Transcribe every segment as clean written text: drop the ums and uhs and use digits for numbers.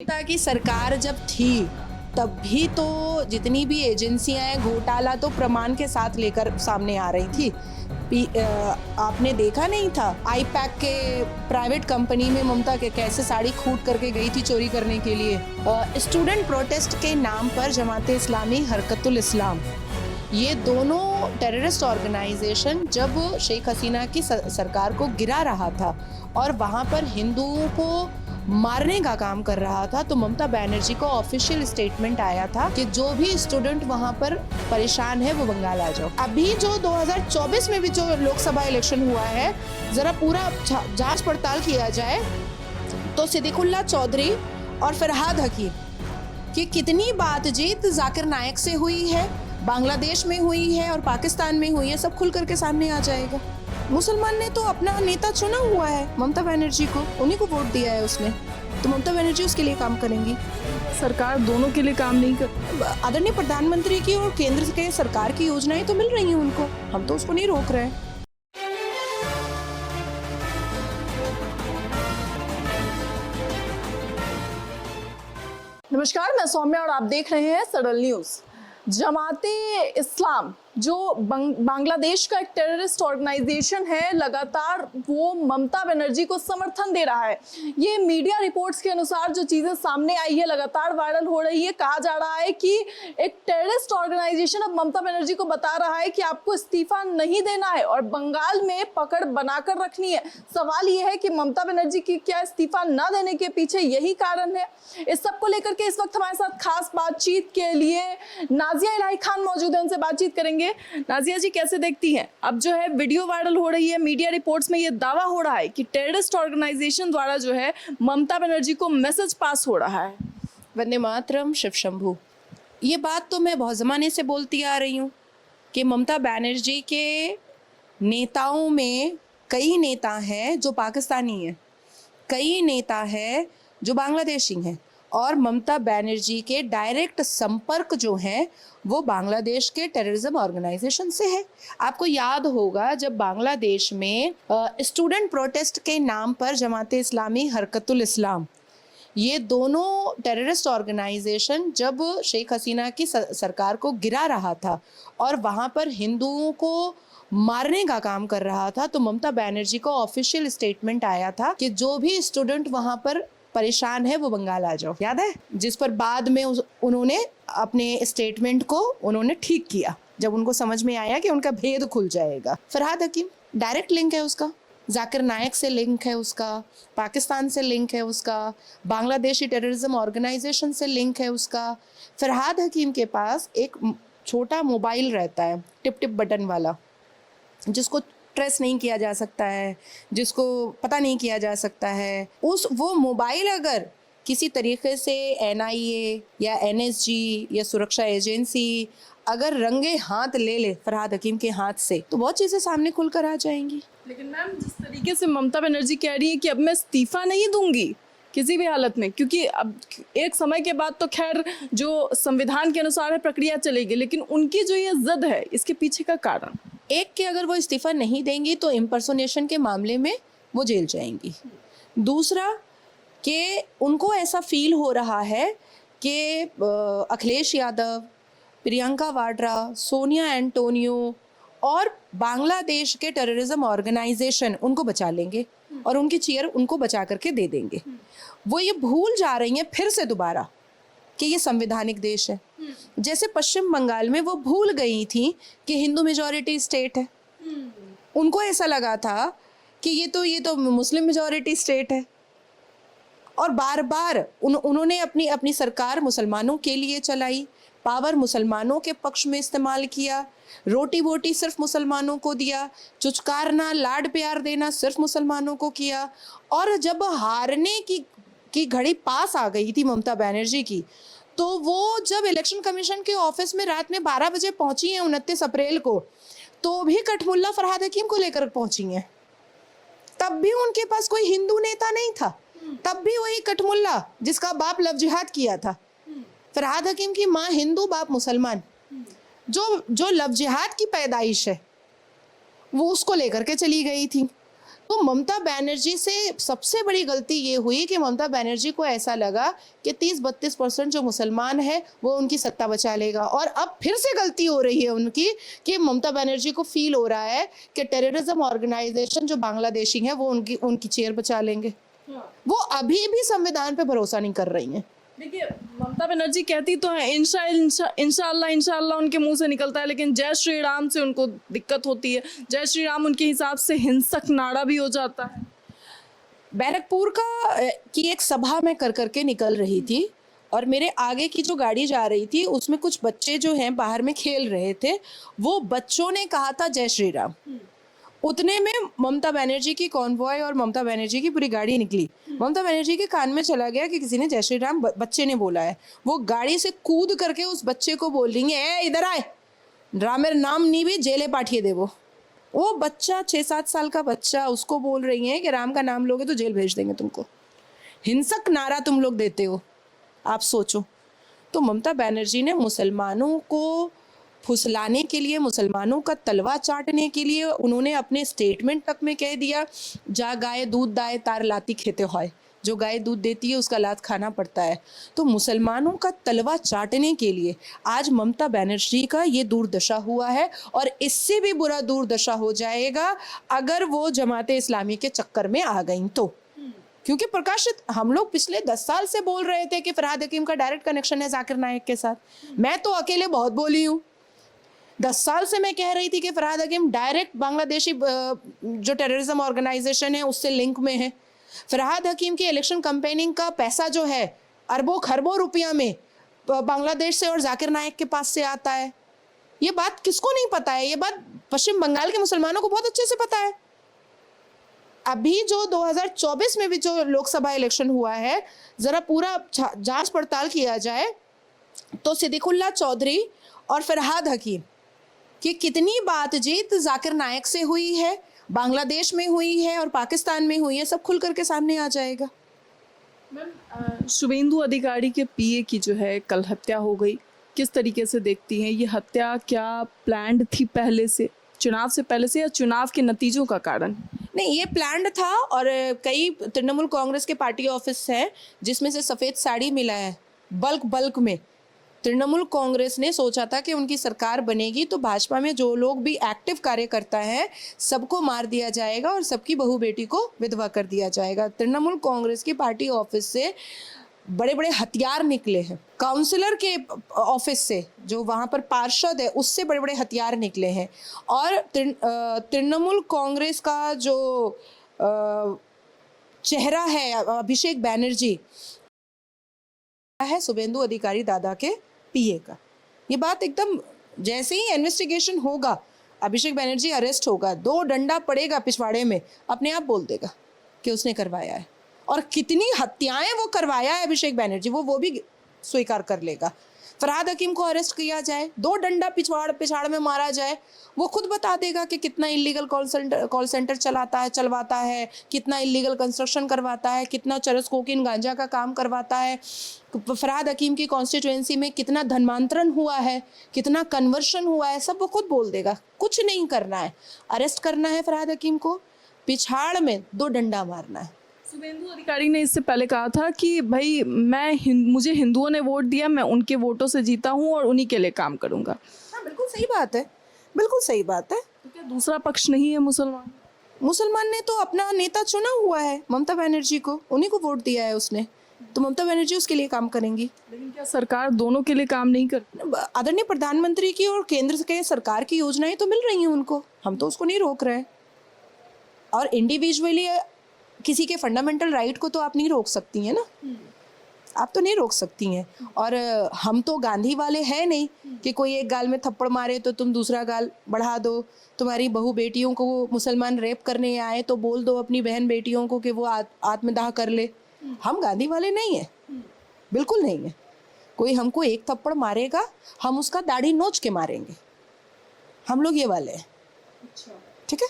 जनता की सरकार जब थी तब भी तो जितनी भी एजेंसियां हैं घोटाला तो प्रमाण के साथ लेकर सामने आ रही थी। आपने देखा नहीं था आईपैक के प्राइवेट कंपनी में ममता के कैसे साड़ी खूट करके गई थी चोरी करने के लिए। स्टूडेंट प्रोटेस्ट के नाम पर जमाते इस्लामी हरकतुल इस्लाम, ये दोनों टेररिस्ट ऑर्गेनाइजेशन जब शेख हसीना की सरकार को गिरा रहा था और वहाँ पर हिंदुओं को मारने का काम कर रहा था, तो ममता बनर्जी को ऑफिशियल स्टेटमेंट आया था कि जो भी स्टूडेंट वहाँ पर परेशान है वो बंगाल आ जाओ। अभी जो 2024 में भी जो लोकसभा इलेक्शन हुआ है, जरा पूरा जांच पड़ताल किया जाए तो सिद्दीकुल्लाह चौधरी और फरहाद हकीम की कितनी बातचीत जाकिर नायक से हुई है, बांग्लादेश में हुई है और पाकिस्तान में हुई है, सब खुल करके सामने आ जाएगा। मुसलमान ने तो अपना नेता चुना हुआ है ममता बनर्जी को, उन्हीं को वोट दिया है उसने, तो ममता बनर्जी उसके लिए काम करेंगी। सरकार दोनों के लिए काम नहीं कर। आदरणीय प्रधानमंत्री की और केंद्र के सरकार की योजनाएं तो मिल रही हैं उनको, हम तो उसको नहीं रोक रहे हैं। नमस्कार, मैं सौम्या और आप देख रहे हैं सडल न्यूज। जमाते इस्लाम जो बांग्लादेश का एक टेररिस्ट ऑर्गेनाइजेशन है, लगातार वो ममता बनर्जी को समर्थन दे रहा है। ये मीडिया रिपोर्ट्स के अनुसार जो चीजें सामने आई है, लगातार वायरल हो रही है। कहा जा रहा है कि एक टेररिस्ट ऑर्गेनाइजेशन अब ममता बनर्जी को बता रहा है कि आपको इस्तीफा नहीं देना है और बंगाल में पकड़ बनाकर रखनी है। सवाल ये है कि ममता बनर्जी की क्या इस्तीफा न देने के पीछे यही कारण है? इस सब को लेकर के इस वक्त हमारे साथ खास बातचीत के लिए नाजिया इलाही खान मौजूद है, उनसे बातचीत करेंगे। नाजिया जी, कैसे देखती हैं? अब जो है वीडियो वायरल हो रही है, मीडिया रिपोर्ट्स में ये दावा हो रहा है कि टेररिस्ट ऑर्गेनाइजेशन द्वारा जो है ममता बनर्जी को मैसेज पास हो रहा है। वंदे मातरम, शिव शंभू। ये बात तो मैं बहुत ज़माने से बोलती आ रही हूँ कि ममता बनर्जी के नेताओं में कई नेता हैं जो पाकिस्तानी हैं, कई नेता हैं जो बांग्लादेशी हैं, और ममता बनर्जी के डायरेक्ट संपर्क जो हैं वो बांग्लादेश के टेररिज्म ऑर्गेनाइजेशन से है। आपको याद होगा जब बांग्लादेश में स्टूडेंट प्रोटेस्ट के नाम पर जमाते इस्लामी हरकतुल इस्लाम, ये दोनों टेररिस्ट ऑर्गेनाइजेशन जब शेख हसीना की सरकार को गिरा रहा था और वहाँ पर हिंदुओं को मारने का काम कर रहा था, तो ममता बनर्जी को ऑफिशियल स्टेटमेंट आया था कि जो भी स्टूडेंट वहाँ पर परेशान है वो बंगाल आ जाओ। याद है? जिस पर बाद में उन्होंने अपने स्टेटमेंट को उन्होंने ठीक किया जब उनको समझ में आया कि उनका भेद खुल जाएगा। फरहाद हकीम, डायरेक्ट लिंक है उसका, जाकिर नायक से लिंक है उसका, पाकिस्तान से लिंक है उसका, बांग्लादेशी टेररिज्म ऑर्गेनाइजेशन से लिंक है उसका। फरहाद हकीम के पास एक छोटा मोबाइल रहता है, टिप टिप बटन वाला, जिसको ट्रेस नहीं किया जा सकता है, जिसको पता नहीं किया जा सकता है। वो मोबाइल अगर किसी तरीके से एनआईए या एनएसजी या सुरक्षा एजेंसी अगर रंगे हाथ ले ले फरहाद हकीम के हाथ से, तो बहुत चीज़ें सामने खुलकर आ जाएंगी। लेकिन मैम, जिस तरीके से ममता बनर्जी कह रही है कि अब मैं इस्तीफा नहीं दूंगी किसी भी हालत में, क्योंकि अब एक समय के बाद तो खैर जो संविधान के अनुसार है प्रक्रिया चलेगी, लेकिन उनकी जो ये जिद है, इसके पीछे का कारण एक कि अगर वो इस्तीफा नहीं देंगी तो इम्पर्सोनेशन के मामले में वो जेल जाएंगी। दूसरा कि उनको ऐसा फील हो रहा है कि अखिलेश यादव, प्रियंका वाड्रा, सोनिया एंटोनियो और बांग्लादेश के टेररिज्म ऑर्गेनाइजेशन उनको बचा लेंगे और उनकी चेयर उनको बचा करके दे देंगे। वो ये भूल जा रही हैं फिर से दोबारा कि ये संवैधानिक देश है। जैसे पश्चिम बंगाल में वो भूल गई थी कि हिंदू मेजॉरिटी स्टेट है, उनको ऐसा लगा था कि ये तो मुस्लिम मेजॉरिटी स्टेट है, और बार बार उन्होंने अपनी सरकार मुसलमानों के लिए चलाई, पावर मुसलमानों के पक्ष में इस्तेमाल किया, रोटी वोटी सिर्फ मुसलमानों को दिया, चुचकारना लाड प्यार देना सिर्फ मुसलमानों को किया। और जब हारने की घड़ी पास आ गई थी ममता बनर्जी की, तो वो जब इलेक्शन कमीशन के ऑफिस में रात में 12 बजे पहुंची हैं 29 अप्रैल को, तो भी कठमुल्ला फरहाद हकीम को लेकर पहुंची हैं। तब भी उनके पास कोई हिंदू नेता नहीं था, तब भी वही कठमुल्ला जिसका बाप लव जिहाद किया था। फरहाद हकीम की माँ हिंदू, बाप मुसलमान, जो लव जिहाद की पैदाइश है वो उसको लेकर के चली गई थी। तो ममता बनर्जी से सबसे बड़ी गलती ये हुई कि ममता बनर्जी को ऐसा लगा कि 30-32% जो मुसलमान है वो उनकी सत्ता बचा लेगा, और अब फिर से गलती हो रही है उनकी कि ममता बनर्जी को फील हो रहा है कि टेररिज्म ऑर्गेनाइजेशन जो बांग्लादेशी है वो उनकी चेयर बचा लेंगे। वो अभी भी संविधान पे भरोसा नहीं कर रही हैं। देखिए, ममता बनर्जी कहती तो है इंशाल्लाह इंशाल्लाह उनके मुंह से निकलता है, लेकिन जय श्री राम से उनको दिक्कत होती है। जय श्री राम उनके हिसाब से हिंसक नारा भी हो जाता है। बैरकपुर की एक सभा में कर करके निकल रही थी, और मेरे आगे की जो गाड़ी जा रही थी उसमें कुछ बच्चे जो हैं बाहर में खेल रहे थे, वो बच्चों ने कहा था जय श्री राम। उतने में ममता बनर्जी की कॉन्वॉय और ममता बनर्जी की पूरी गाड़ी निकली। ममता बनर्जी के कान में चला गया कि किसी ने जय श्री राम बच्चे ने बोला है। वो गाड़ी से कूद करके उस बच्चे को बोल रही है, ए इधर आए, रामेर नाम नहीं भी जेले पाठिए दे। वो बच्चा 6-7 साल का बच्चा, उसको बोल रही है कि राम का नाम लोगे तो जेल भेज देंगे तुमको। हिंसक नारा तुम लोग देते हो, आप सोचो। तो ममता बनर्जी ने मुसलमानों को फुसलाने के लिए, मुसलमानों का तलवा चाटने के लिए, उन्होंने अपने स्टेटमेंट तक में कह दिया, जा गाय दूध दाए तार लाती खेते होय, जो गाय दूध देती है उसका लात खाना पड़ता है। तो मुसलमानों का तलवा चाटने के लिए आज ममता बनर्जी का ये दूरदशा हुआ है, और इससे भी बुरा दूरदशा हो जाएगा अगर वो जमाते इस्लामी के चक्कर में आ गई तो। क्योंकि प्रकाशित, हम लोग पिछले 10 साल से बोल रहे थे कि फरहाद हकीम का डायरेक्ट कनेक्शन है जाकिर नाइक के साथ। मैं तो अकेले बहुत बोली हूँ। 10 साल से मैं कह रही थी कि फरहाद हकीम डायरेक्ट बांग्लादेशी जो टेररिज्म ऑर्गेनाइजेशन है उससे लिंक में है। फरहाद हकीम की इलेक्शन कैंपेनिंग का पैसा जो है अरबों खरबों रुपया में बांग्लादेश से और जाकिर नाइक के पास से आता है। ये बात किसको नहीं पता है? ये बात पश्चिम बंगाल के मुसलमानों को बहुत अच्छे से पता है। अभी जो 2024 में भी जो लोकसभा इलेक्शन हुआ है, जरा पूरा जांच पड़ताल किया जाए तो सिद्दीकुल्लाह चौधरी और फरहाद हकीम कि कितनी बातचीत जाकिर नाइक से हुई है, बांग्लादेश में हुई है और पाकिस्तान में हुई है, सब खुल करके सामने आ जाएगा। मैम, शुभेंदु अधिकारी के पीए की जो है कल हत्या हो गई, किस तरीके से देखती हैं? ये हत्या क्या प्लान्ड थी पहले से, चुनाव से पहले से, या चुनाव के नतीजों का कारण? नहीं, ये प्लान्ड था, और कई तृणमूल कांग्रेस के पार्टी ऑफिस हैं जिसमें से सफ़ेद साड़ी मिला है बल्क में। तृणमूल कांग्रेस ने सोचा था कि उनकी सरकार बनेगी तो भाजपा में जो लोग भी एक्टिव कार्यकर्ता हैं सबको मार दिया जाएगा और सबकी बहू बेटी को विधवा कर दिया जाएगा। तृणमूल कांग्रेस की पार्टी ऑफिस से बड़े बड़े हथियार निकले हैं, काउंसलर के ऑफिस से, जो वहाँ पर पार्षद है उससे बड़े बड़े हथियार निकले हैं, और तृणमूल कांग्रेस का जो चेहरा है अभिषेक बनर्जी है शुभेंदु अधिकारी दादा के पीए का। ये बात एकदम, जैसे ही इन्वेस्टिगेशन होगा, अभिषेक बनर्जी अरेस्ट होगा, 2 डंडा पड़ेगा पिछवाड़े में, अपने आप बोल देगा कि उसने करवाया है। और कितनी हत्याएं वो करवाया है अभिषेक बनर्जी, वो भी स्वीकार कर लेगा। फरहाद हकीम को अरेस्ट किया जाए, 2 डंडा पिछाड़ में मारा जाए, वो खुद बता देगा कि कितना इलीगल कॉल सेंटर चलवाता है, कितना इलीगल कंस्ट्रक्शन करवाता है, कितना चरस कोकीन गांजा का काम करवाता है, फरहाद हकीम की कॉन्स्टिट्यूएंसी में कितना धर्मांतरण हुआ है, कितना कन्वर्शन हुआ है, सब वो खुद बोल देगा। कुछ नहीं करना है, अरेस्ट करना है फरहाद हकीम को, पिछाड़ में 2 डंडा मारना है। शुभेंदु अधिकारी ने इससे पहले कहा था कि भाई मुझे हिंदुओं ने वोट दिया, मैं उनके वोटों से जीता हूं और उन्हीं के लिए काम करूंगा। हाँ, बिल्कुल सही बात है, बिल्कुल सही बात है। तो क्या दूसरा पक्ष नहीं है मुसलमान ने तो अपना नेता चुना हुआ है, ममता बनर्जी को, उन्हीं को वोट दिया है उसने, तो ममता बनर्जी उसके लिए काम करेंगी। लेकिन क्या सरकार दोनों के लिए काम नहीं करती? आदरणीय प्रधानमंत्री की और केंद्र के सरकार की योजनाएं तो मिल रही हैं उनको, हम तो उसको नहीं रोक रहे। और इंडिविजुअली किसी के फंडामेंटल राइट को तो आप नहीं रोक सकती हैं ना, आप तो नहीं रोक सकती हैं। और हम तो गांधी वाले हैं नहीं कि कोई एक गाल में थप्पड़ मारे तो तुम दूसरा गाल बढ़ा दो, तुम्हारी बहू बेटियों को मुसलमान रेप करने आए तो बोल दो अपनी बहन बेटियों को कि वो आत्मदाह कर ले। हम गांधी वाले नहीं हैं, बिल्कुल नहीं है। कोई हमको एक थप्पड़ मारेगा, हम उसका दाढ़ी नोच के मारेंगे, हम लोग ये वाले हैं। ठीक है,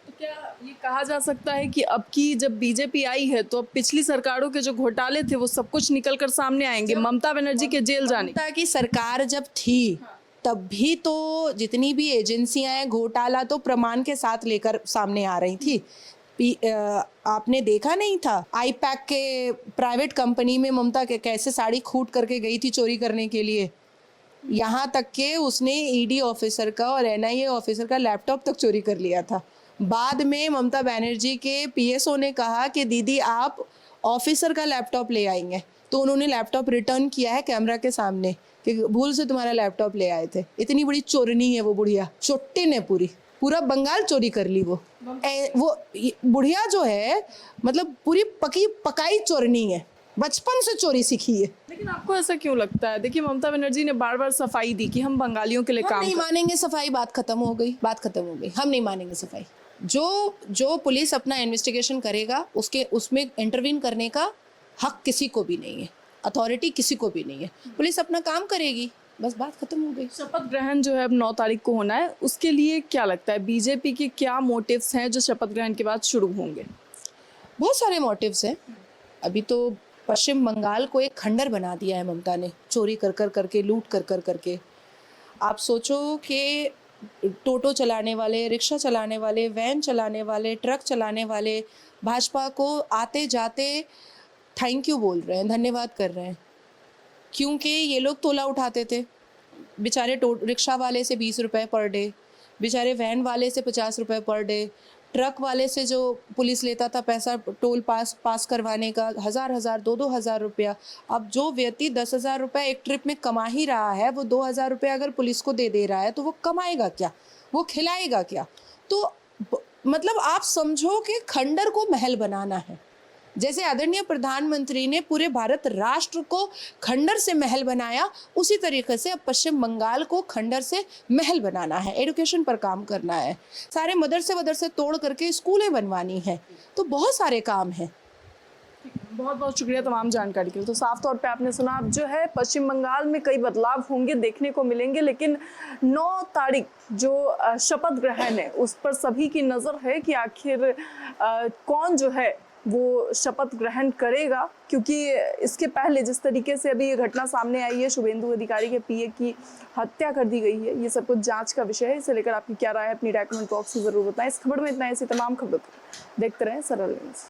तो क्या ये कहा जा सकता है कि अब की जब बीजेपी आई है तो अब पिछली सरकारों के जो घोटाले थे वो सब कुछ निकल कर सामने आएंगे, ममता बनर्जी के जेल जाने? ममता की सरकार जब थी तब भी तो जितनी भी एजेंसियां हैं घोटाला तो प्रमाण के साथ लेकर सामने आ रही थी। आपने देखा नहीं था आईपैक के प्राइवेट कंपनी में ममता के कैसे साड़ी खूट करके गई थी चोरी करने के लिए। यहाँ तक के उसने ईडी ऑफिसर का और एनआईए ऑफिसर का लैपटॉप तक चोरी कर लिया था। बाद में ममता बनर्जी के पीएसओ ने कहा कि दीदी आप ऑफिसर का लैपटॉप ले आएंगे, तो उन्होंने लैपटॉप रिटर्न किया है कैमरा के सामने कि भूल से तुम्हारा लैपटॉप ले आए थे। इतनी बड़ी चोरनी है वो बुढ़िया, चोट्टी ने पूरा बंगाल चोरी कर ली वो बुढ़िया जो है, मतलब पूरी पकाई चोरनी है, बचपन से चोरी सीखी है। लेकिन आपको ऐसा क्यों लगता है? देखिए ममता बनर्जी ने बार बार सफाई दी कि हम बंगालियों के लिए हम काम नहीं मानेंगे सफाई, बात खत्म हो गई, बात खत्म हो गई। हम नहीं मानेंगे सफाई। जो पुलिस अपना इन्वेस्टिगेशन करेगा उसमें इंटरवीन करने का हक किसी को भी नहीं है, अथॉरिटी किसी को भी नहीं है। पुलिस अपना काम करेगी, बस बात खत्म हो गई। शपथ ग्रहण जो है अब 9 तारीख को होना है, उसके लिए क्या लगता है बीजेपी के क्या मोटिव्स हैं जो शपथ ग्रहण के बाद शुरू होंगे? बहुत सारे मोटिव्स हैं। अभी तो पश्चिम बंगाल को एक खंडर बना दिया है ममता ने, चोरी कर कर करके, लूट कर कर करके। आप सोचो कि टोटो चलाने वाले, रिक्शा चलाने वाले, वैन चलाने वाले, ट्रक चलाने वाले भाजपा को आते जाते थैंक यू बोल रहे हैं, धन्यवाद कर रहे हैं, क्योंकि ये लोग तोला उठाते थे। बेचारे रिक्शा वाले से 20 रुपये पर डे, बेचारे वैन वाले से 50 रुपये पर डे, ट्रक वाले से जो पुलिस लेता था पैसा टोल पास करवाने का 1000 2,000 रुपया। अब जो व्यक्ति 10,000 रुपये एक ट्रिप में कमा ही रहा है, वो 2,000 रुपये अगर पुलिस को दे रहा है तो वो कमाएगा क्या, वो खिलाएगा क्या? तो मतलब आप समझो कि खंडर को महल बनाना है। जैसे आदरणीय प्रधानमंत्री ने पूरे भारत राष्ट्र को खंडर से महल बनाया, उसी तरीके से अब पश्चिम बंगाल को खंडर से महल बनाना है। एजुकेशन पर काम करना है, सारे मदरसे तोड़ करके स्कूलें बनवानी है, तो बहुत सारे काम हैं। बहुत बहुत शुक्रिया तमाम जानकारी के लिए। तो साफ तौर पे आपने सुना, अब जो है पश्चिम बंगाल में कई बदलाव होंगे, देखने को मिलेंगे, लेकिन 9 तारीख जो शपथ ग्रहण है उस पर सभी की नज़र है कि आखिर कौन जो है वो शपथ ग्रहण करेगा। क्योंकि इसके पहले जिस तरीके से अभी ये घटना सामने आई है, शुभेंदु अधिकारी के पीए की हत्या कर दी गई है, ये सब कुछ जांच का विषय है। इसे लेकर आपकी क्या राय है, अपनी राय कमेंट बॉक्स में जरूर बताएं। इस खबर में इतना, ऐसी तमाम खबरों को देखते रहें सरल न्यूज़।